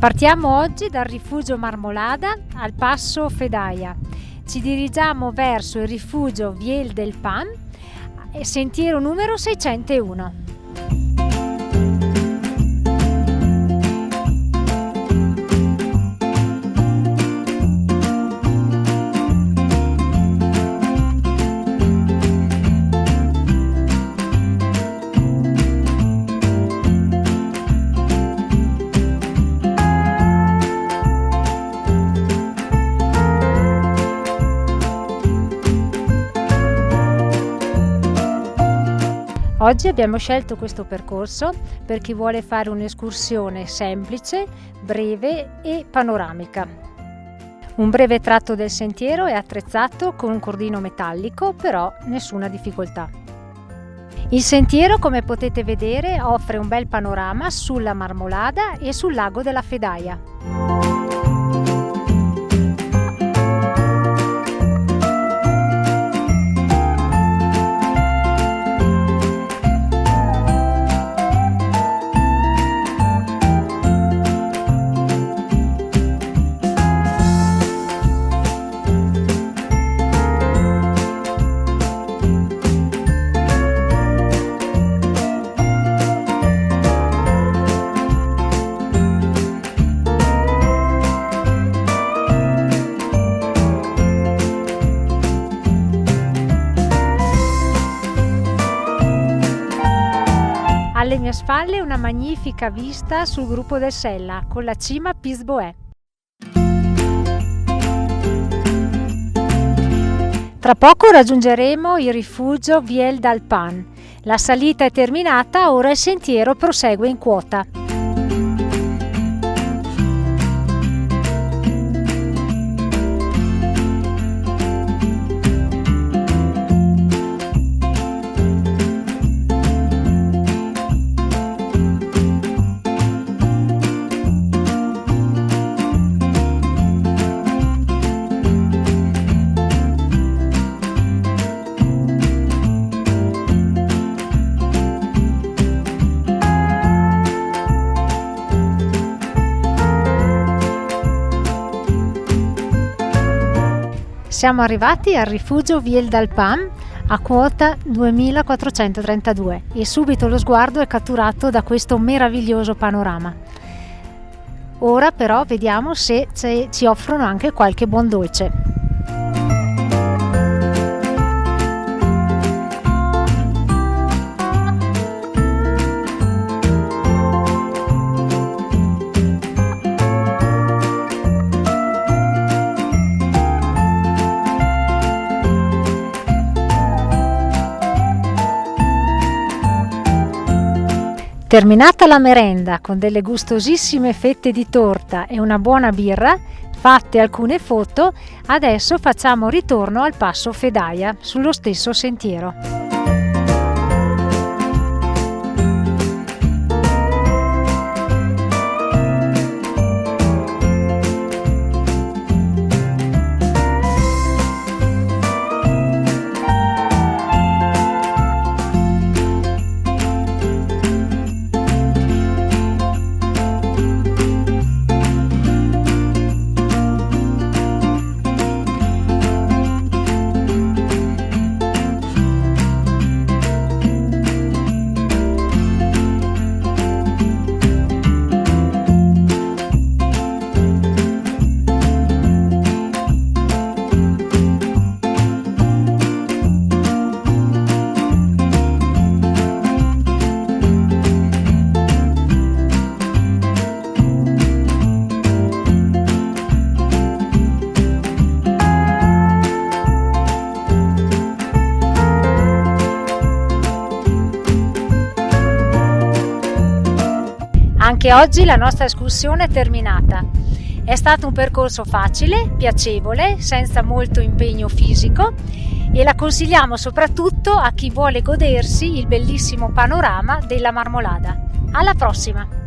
Partiamo oggi dal rifugio Marmolada al passo Fedaia. Ci dirigiamo verso il rifugio Viel del Pan, sentiero numero 601. Oggi abbiamo scelto questo percorso per chi vuole fare un'escursione semplice, breve e panoramica. Un breve tratto del sentiero è attrezzato con un cordino metallico, però nessuna difficoltà. Il sentiero, come potete vedere, offre un bel panorama sulla Marmolada e sul lago della Fedaia. Alle mie spalle una magnifica vista sul gruppo del Sella con la cima Pisboè. Tra poco raggiungeremo il rifugio Viel del Pan. La salita è terminata, ora il sentiero prosegue in quota. Siamo arrivati al rifugio Viel del Pan a quota 2432 e subito lo sguardo è catturato da questo meraviglioso panorama. Ora però vediamo se ci offrono anche qualche buon dolce. Terminata la merenda con delle gustosissime fette di torta e una buona birra, fatte alcune foto, adesso facciamo ritorno al passo Fedaia sullo stesso sentiero. Anche oggi la nostra escursione è terminata. È stato un percorso facile, piacevole, senza molto impegno fisico e la consigliamo soprattutto a chi vuole godersi il bellissimo panorama della Marmolada. Alla prossima!